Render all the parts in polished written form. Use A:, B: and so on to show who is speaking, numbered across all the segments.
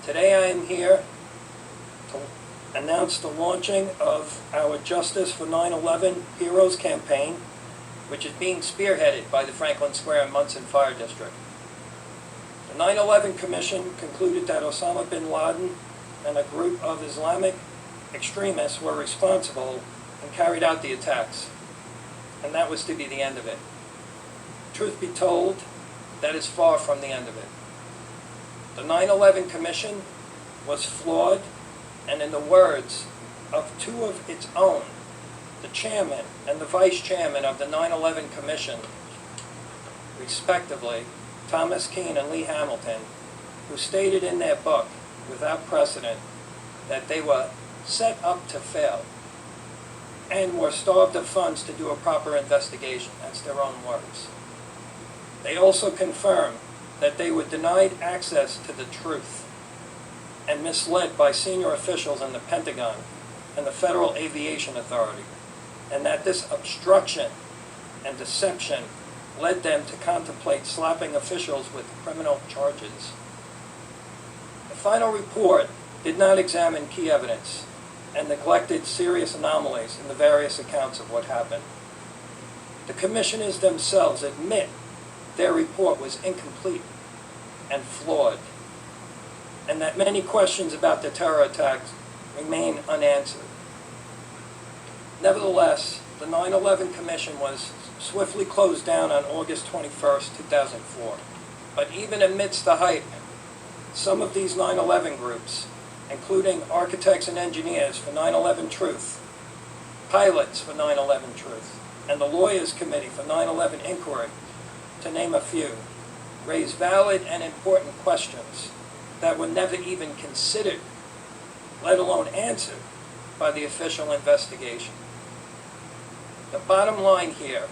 A: Today I am here to announce the launching of our Justice for 9/11 Heroes campaign, which is being spearheaded by the Franklin Square and Munson Fire District. The 9/11 Commission concluded that Osama bin Laden and a group of Islamic extremists were responsible and carried out the attacks, and that was to be the end of it. Truth be told, that is far from the end of it. The 9/11 Commission was flawed, and in the words of two of its own, the chairman and the vice chairman of the 9/11 Commission, respectively, Thomas Keane and Lee Hamilton, who stated in their book, without precedent, that they were set up to fail and were starved of funds to do a proper investigation. That's their own words. They also confirmed that they were denied access to the truth and misled by senior officials in the Pentagon and the Federal Aviation Authority, and that this obstruction and deception led them to contemplate slapping officials with criminal charges. The final report did not examine key evidence and neglected serious anomalies in the various accounts of what happened. The commissioners themselves admit their report was incomplete and flawed, and that many questions about the terror attacks remain unanswered. Nevertheless, the 9/11 Commission was swiftly closed down on August 21st, 2004. But even amidst the hype, some of these 9/11 groups, including architects and engineers for 9/11 Truth, pilots for 9/11 Truth, and the Lawyers Committee for 9/11 Inquiry, to name a few, raise valid and important questions that were never even considered, let alone answered, by the official investigation. The bottom line here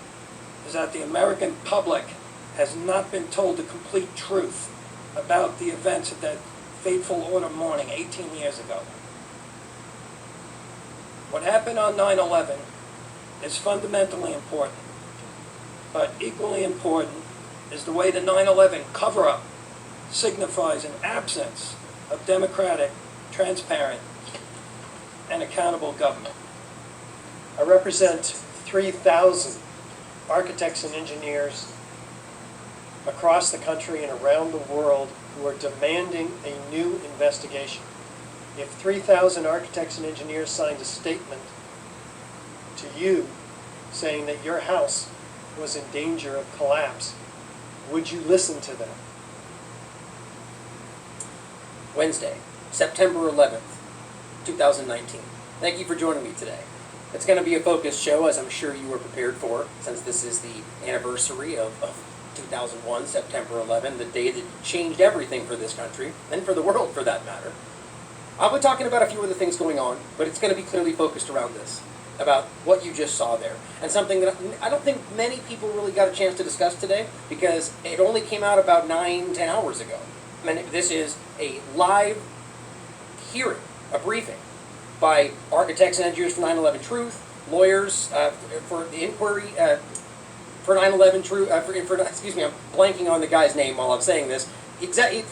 A: is that the American public has not been told the complete truth about the events of that fateful autumn morning 18 years ago. What happened on 9/11 is fundamentally important, but equally important is the way the 9/11 cover-up signifies an absence of democratic, transparent, and accountable government.
B: I represent 3,000 architects and engineers across the country and around the world who are demanding a new investigation. If 3,000 architects and engineers signed a statement to you saying that your house was in danger of collapse, would you listen to them?
C: Wednesday, September 11th, 2019. Thank you for joining me today. It's going to be a focused show, as I'm sure you were prepared for, since this is the anniversary of 2001, September 11, the day that changed everything for this country, and for the world for that matter. I'll be talking about a few of the things going on, but it's going to be clearly focused around this, about what you just saw there, and something that I don't think many people really got a chance to discuss today, because it only came out about 9-10 hours ago. I mean, this is a live hearing, a briefing, by architects and engineers for 9/11 Truth, lawyers for the inquiry for 9/11 Truth, excuse me, I'm blanking on the guy's name while I'm saying this,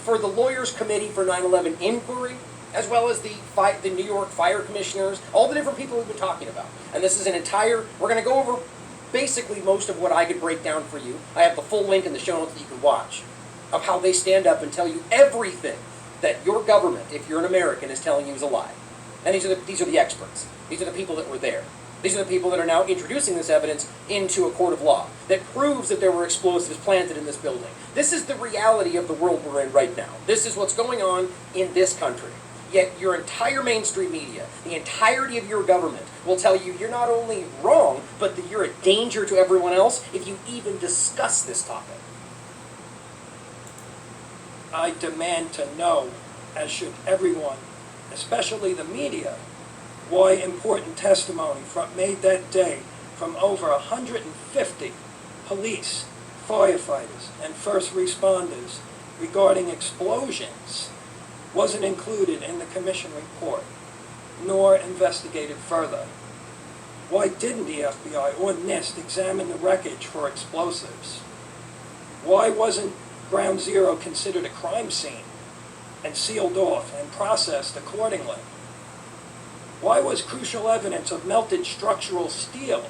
C: for the Lawyers Committee for 9/11 Inquiry, as well as the New York Fire Commissioners, all the different people we've been talking about. And this is an entire, we're going to go over basically most of what I could break down for you. I have the full link in the show notes that you can watch, of how they stand up and tell you everything that your government, if you're an American, is telling you is a lie. And these are the experts. These are the people that were there. These are the people that are now introducing this evidence into a court of law that proves that there were explosives planted in this building. This is the reality of the world we're in right now. This is what's going on in this country. Yet your entire mainstream media, the entirety of your government, will tell you you're not only wrong, but that you're a danger to everyone else if you even discuss this topic.
A: I demand to know, as should everyone, especially the media, why important testimony made that day from over 150 police, firefighters, and first responders regarding explosions wasn't included in the commission report, nor investigated further. Why didn't the FBI or NIST examine the wreckage for explosives? Why wasn't Ground Zero considered a crime scene? and sealed off and processed accordingly? Why was crucial evidence of melted structural steel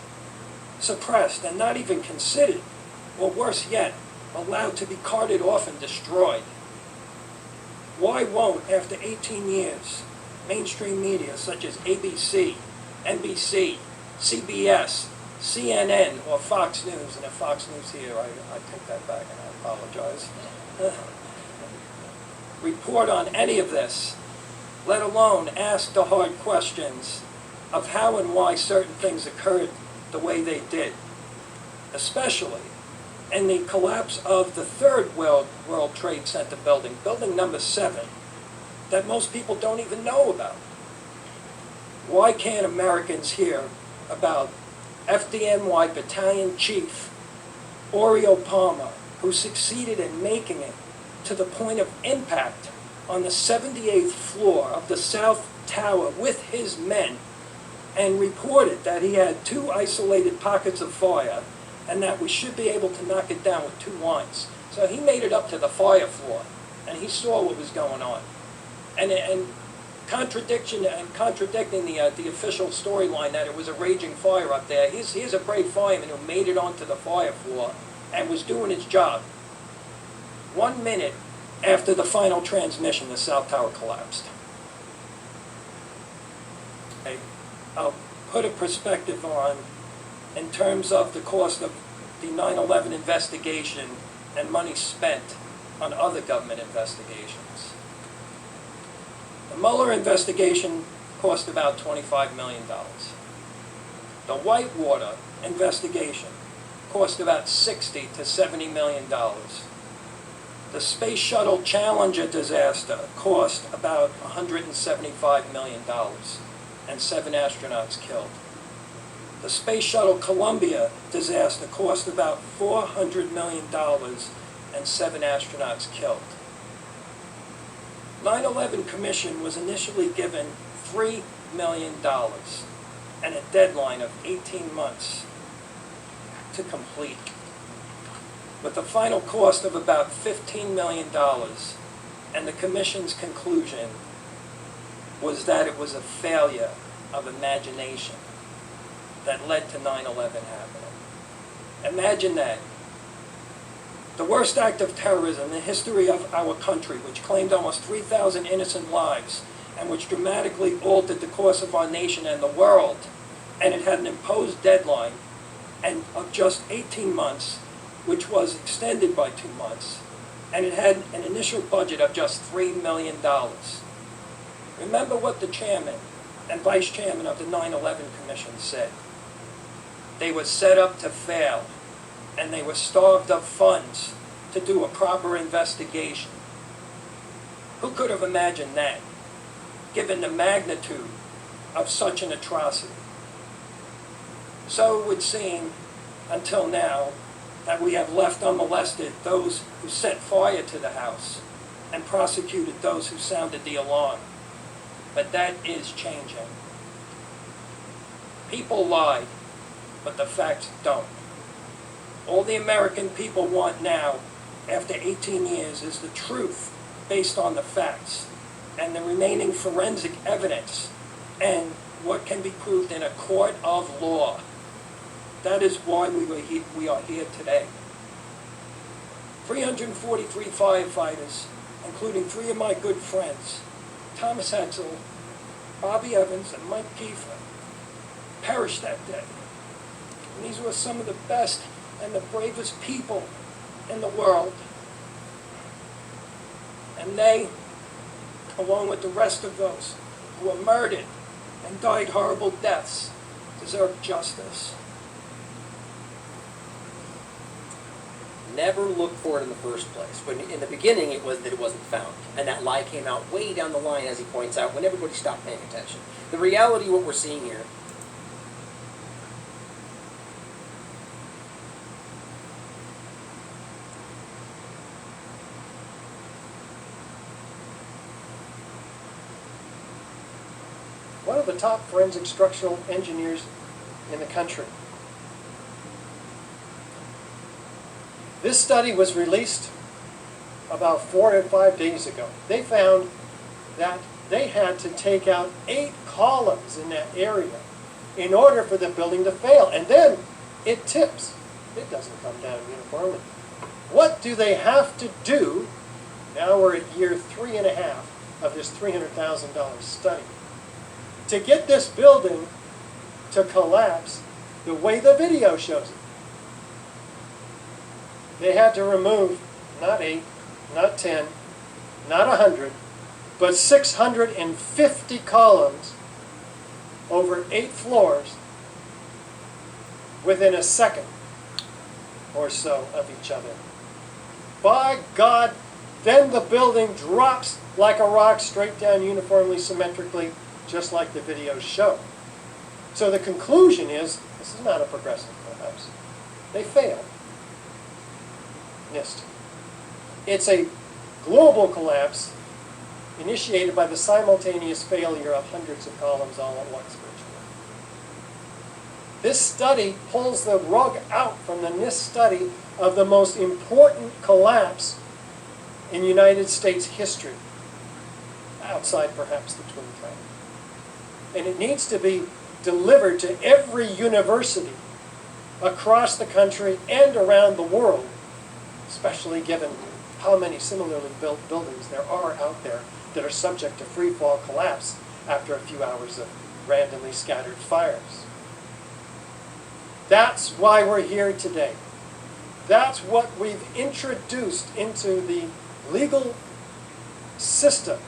A: suppressed and not even considered, or worse yet, allowed to be carted off and destroyed? Why won't, after 18 years, mainstream media such as ABC, NBC, CBS, CNN, or Fox News, and if Fox News here, I take that back and I apologize, report on any of this, let alone ask the hard questions of how and why certain things occurred the way they did, especially in the collapse of the third World Trade Center building, building number 7, that most people don't even know about. Why can't Americans hear about FDNY Battalion Chief Oriel Palmer, who succeeded in making it to the point of impact on the 78th floor of the South Tower with his men, and reported that he had 2 isolated pockets of fire and that we should be able to knock it down with 2 lines. So he made it up to the fire floor, and he saw what was going on. And contradicting the official storyline that it was a raging fire up there, here's a brave fireman who made it onto the fire floor and was doing his job. 1 minute after the final transmission, the South Tower collapsed. Okay. I'll put a perspective on in terms of the cost of the 9/11 investigation and money spent on other government investigations. The Mueller investigation cost about $25 million. The Whitewater investigation cost about $60 to $70 million. The Space Shuttle Challenger disaster cost about $175 million and 7 astronauts killed. The Space Shuttle Columbia disaster cost about $400 million and 7 astronauts killed. 9/11 Commission was initially given $3 million and a deadline of 18 months to complete, with a final cost of about $15 million, and the Commission's conclusion was that it was a failure of imagination that led to 9/11 happening. Imagine that. The worst act of terrorism in the history of our country, which claimed almost 3,000 innocent lives, and which dramatically altered the course of our nation and the world, and it had an imposed deadline and of just 18 months, which was extended by 2 months, and it had an initial budget of just $3 million. Remember what the chairman and vice chairman of the 9/11 Commission said. They were set up to fail, and they were starved of funds to do a proper investigation. Who could have imagined that, given the magnitude of such an atrocity? So it would seem, until now, that we have left unmolested those who set fire to the house and prosecuted those who sounded the alarm. But that is changing. People lie, but the facts don't. All the American people want now, after 18 years, is the truth based on the facts and the remaining forensic evidence and what can be proved in a court of law. That is why we are here today. 343 firefighters, including 3 of my good friends, Thomas Hetzel, Bobby Evans, and Mike Kiefer, perished that day. And these were some of the best and the bravest people in the world. And they, along with the rest of those who were murdered and died horrible deaths, deserve justice.
C: Never looked for it in the first place. When in the beginning it was that it wasn't found. And that lie came out way down the line, as he points out, when everybody stopped paying attention. The reality, what we're seeing here,
B: one of the top forensic structural engineers in the country. This study was released about 4 or 5 days ago. They found that they had to take out 8 columns in that area in order for the building to fail. And then it tips. It doesn't come down uniformly. What do they have to do? Now we're at year 3.5 of this $300,000 study. To get this building to collapse the way the video shows it. They had to remove not 8, not 10, not 100, but 650 columns over 8 floors within a second or so of each other. By God, then the building drops like a rock straight down uniformly, symmetrically, just like the videos show. So the conclusion is, this is not a progressive collapse. They failed. NIST. It's a global collapse initiated by the simultaneous failure of hundreds of columns all at once, virtually. This study pulls the rug out from the NIST study of the most important collapse in United States history, outside perhaps the Twin Towers. And it needs to be delivered to every university across the country and around the world, especially given how many similarly built buildings there are out there that are subject to free fall collapse after a few hours of randomly scattered fires. That's why we're here today. That's what we've introduced into the legal system,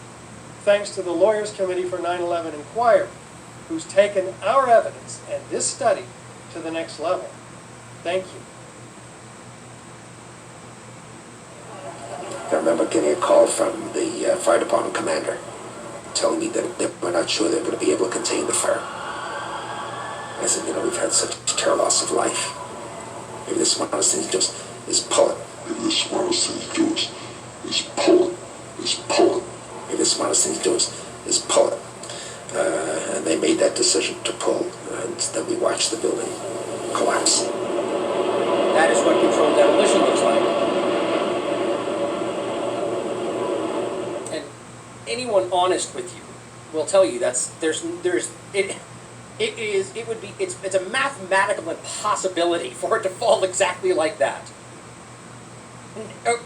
B: thanks to the Lawyers Committee for 9/11 Inquiry, who's taken our evidence and this study to the next level. Thank you.
D: I remember getting a call from the fire department commander telling me that they were not sure they were going to be able to contain the fire. I said, we've had such terrible loss of life. Maybe this is one of those things is pull it. Maybe this is one of those things is pull it. Maybe this is one of those things is pull it. And they made that decision to pull, and then we watched the building collapse.
C: That is what controlled demolition looks like. And anyone honest with you will tell you it's a mathematical impossibility for it to fall exactly like that,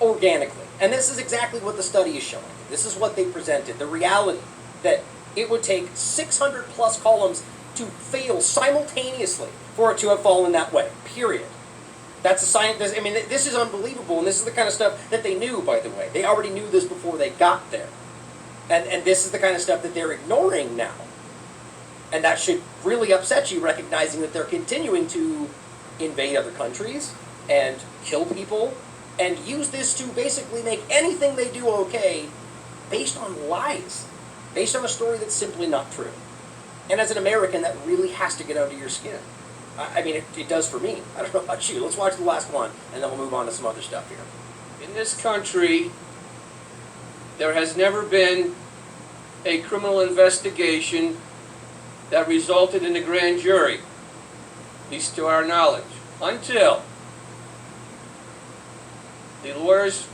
C: organically. And this is exactly what the study is showing. This is what they presented. The reality that it would take 600 plus columns to fail simultaneously for it to have fallen that way, period. That's a science. I mean, this is unbelievable, and this is the kind of stuff that they knew, by the way. They already knew this before they got there. And this is the kind of stuff that they're ignoring now. And that should really upset you, recognizing that they're continuing to invade other countries and kill people and use this to basically make anything they do okay based on lies, based on a story that's simply not true. And as an American, that really has to get under your skin. I mean, it does for me. I don't know about you. Let's watch the last one, and then we'll move on to some other stuff here.
A: In this country, there has never been a criminal investigation that resulted in a grand jury, at least to our knowledge, until the Lawyers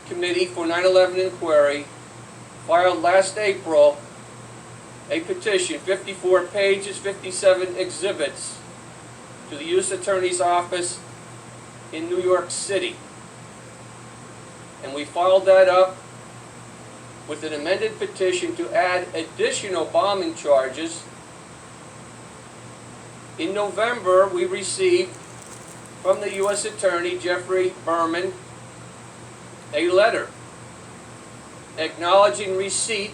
A: Committee for 9/11 Inquiry filed last April a petition, 54 pages, 57 exhibits, to the U.S. Attorney's Office in New York City. And we followed that up with an amended petition to add additional bombing charges. In November, we received from the U.S. Attorney, Jeffrey Berman, a letter acknowledging receipt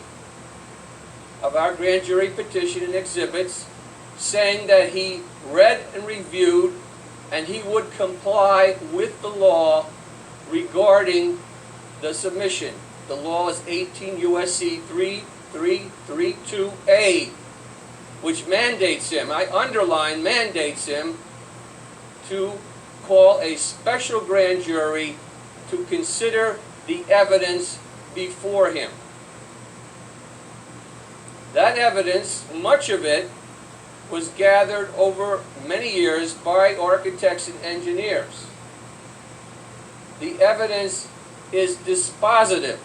A: of our grand jury petition and exhibits, saying that he read and reviewed and he would comply with the law regarding the submission. The law is 18 U.S.C. 3332A, which mandates him, I underline mandates him, to call a special grand jury to consider the evidence before him. That evidence, much of it, was gathered over many years by architects and engineers. The evidence
E: is dispositive.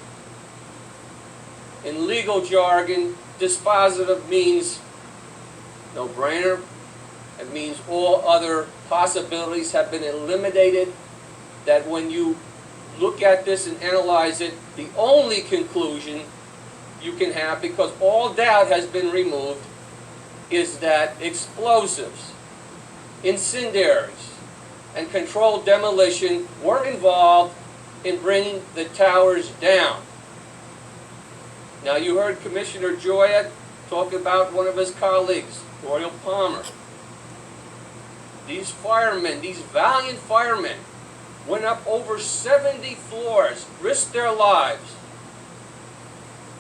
E: In legal jargon, dispositive means no-brainer. It means all other possibilities have been eliminated, that when you look at this and analyze it, the only conclusion you can have, because all doubt has been removed, is that explosives, incendiaries, and controlled demolition were involved in bringing the towers down. Now, you heard Commissioner Joya talk about one of his colleagues, Oriel Palmer. These firemen, these valiant firemen, went up over 70 floors, risked their lives.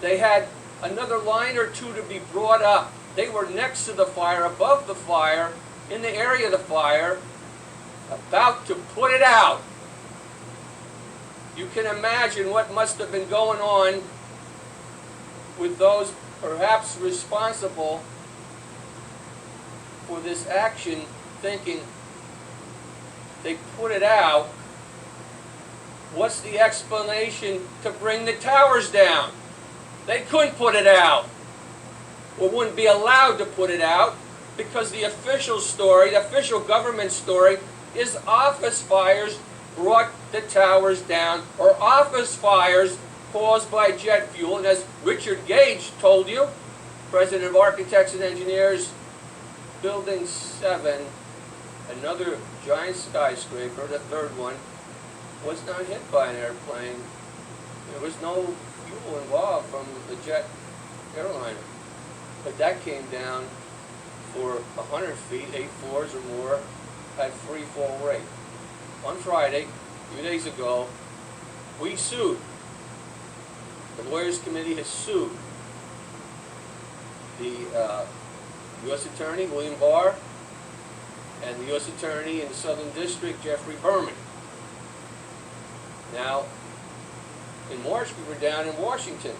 E: They had another line or two to be brought up. They were next to the fire, above the fire, in the area of the fire, about to put it out. You can imagine what must have been going on with those perhaps responsible for this action, thinking they put it out. What's the explanation to bring the towers down? They couldn't put it out, or wouldn't be allowed to put it out, because the official story, the official government story, is office fires brought the towers down, or office fires caused by jet fuel. And as Richard Gage told you, President of Architects and Engineers, Building 7, another giant skyscraper, the third one, was not hit by an airplane. There was no fuel involved from the jet airliner. But that came down for 100 feet, 8 floors or more, at free fall rate. On Friday, a few days ago, we sued. The Lawyers Committee has sued the U.S. Attorney, William Barr, and the U.S. Attorney in the Southern District, Jeffrey Berman. Now, in March, we were down in Washington,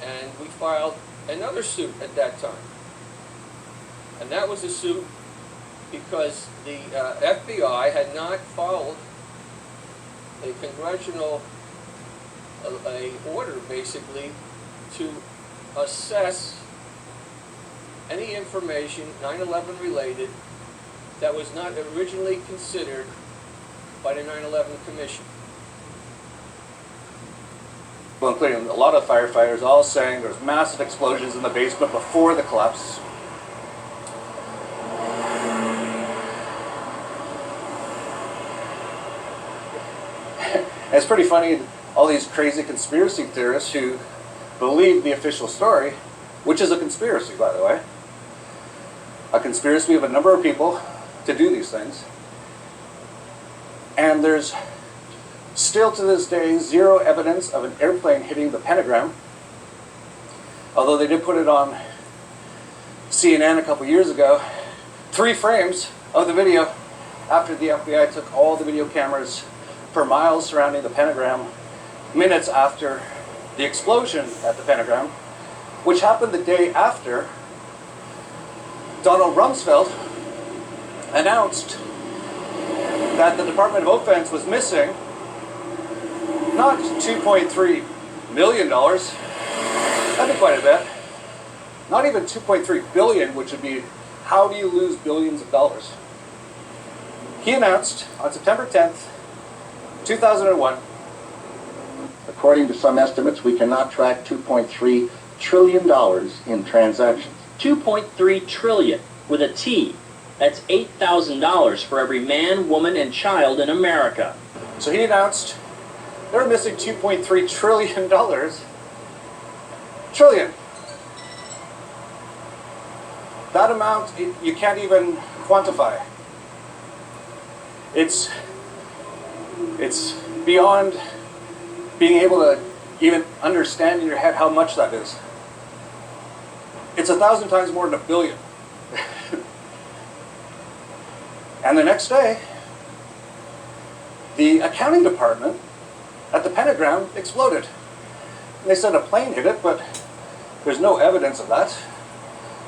E: and we filed another suit at that time. And that was a suit because the FBI had not followed a congressional order, basically, to assess any information 9/11 related that was not originally considered by the 9/11 Commission.
F: Well, including a lot of firefighters all saying there's massive explosions in the basement before the collapse. It's pretty funny, all these crazy conspiracy theorists who believe the official story, which is a conspiracy, by the way. A conspiracy of a number of people to do these things. And there's still to this day zero evidence of an airplane hitting the pentagram. Although they did put it on CNN a couple years ago. 3 frames of the video after the FBI took all the video cameras per mile surrounding the pentagram, minutes after the explosion at the pentagram, which happened the day after Donald Rumsfeld announced that the Department of Defense was missing not $2.3 million, that'd be quite a bit, not even $2.3 billion, which would be, how do you lose billions of dollars? He announced on September 10th, 2001,
G: according to some estimates, we cannot track $2.3 trillion in transactions.
H: 2.3 trillion with a T. That's $8,000 for every man, woman, and child in America.
F: So he announced they're missing $2.3 trillion. Trillion. That amount, you can't even quantify. It's beyond being able to even understand in your head how much that is. It's 1,000 times more than $1 billion. And the next day, the accounting department at the pentagram exploded. And they said a plane hit it, but there's no evidence of that.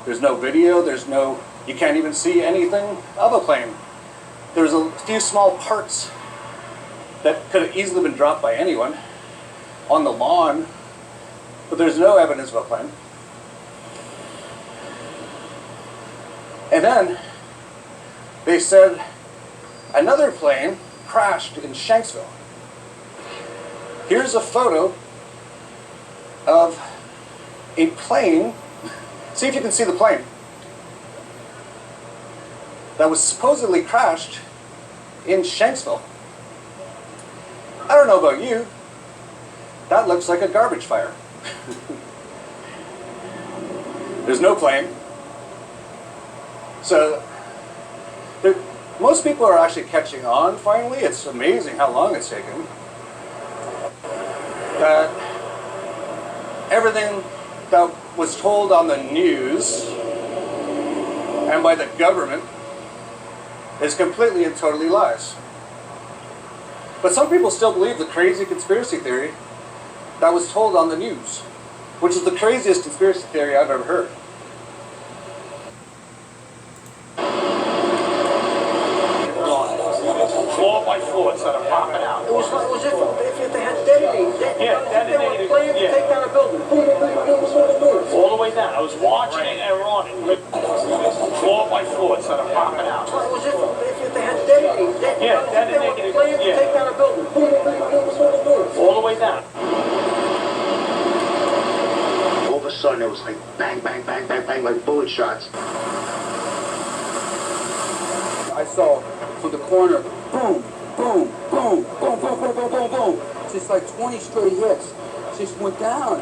F: There's no video, you can't even see anything of a plane. There's a few small parts that could have easily been dropped by anyone on the lawn, but there's no evidence of a plane. And then they said another plane crashed in Shanksville. Here's a photo of a plane. See if you can see the plane that was supposedly crashed in Shanksville. I don't know about you, that looks like a garbage fire. There's no plane. So, most people are actually catching on finally. It's amazing how long it's taken. That everything that was told on the news and by the government is completely and totally lies. But some people still believe the crazy conspiracy theory that was told on the news, which is the craziest conspiracy theory I've ever heard.
I: Floor by floor, instead of popping out.
J: It was if they had detonated.
I: Yeah,
J: They were
I: detonated,
J: planning to
I: yeah.
J: take down a building. Boom, boom, boom, boom, boom, boom, boom.
I: All the way down. I was watching it and on it. Floor by floor, instead of popping out.
J: It was if they had detonated.
I: Yeah,
J: They were
I: detonated,
J: planning to
I: yeah.
J: take down a building. Boom, boom, boom, boom, boom, boom.
I: All the way down.
G: All of a sudden, it was like bang, bang, bang, bang, bang, like bullet shots.
K: I saw from the corner, boom, boom, boom, boom, boom, boom, boom, boom, boom. Just like 20 straight hits. Just went down.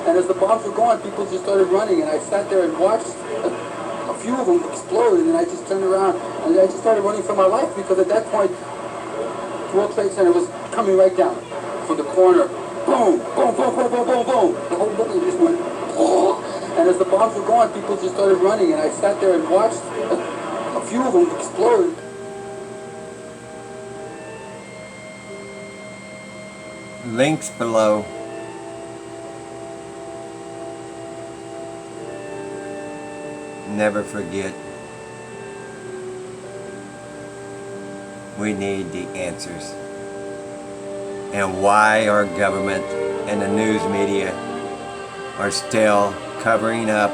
K: And as the bombs were going, people just started running, and I sat there and watched a few of them explode, and then I just turned around, and I just started running for my life, because at that point, the World Trade Center was coming right down from the corner. Boom, boom, boom, boom, boom, boom, boom. The whole building just went, oh. And as the bombs were going, people just started running, and I sat there and watched a few of them explode.
L: Links below. Never forget. We need the answers. And why our government and the news media are still covering up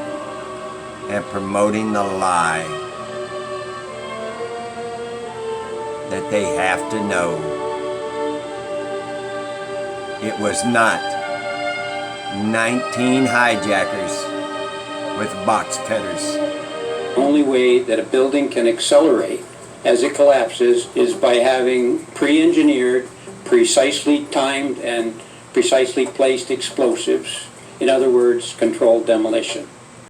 L: and promoting the lie that they have to know. It was not 19 hijackers with box cutters.
M: The only way that a building can accelerate as it collapses is by having pre-engineered, precisely timed, and precisely placed explosives. In other words, controlled demolition.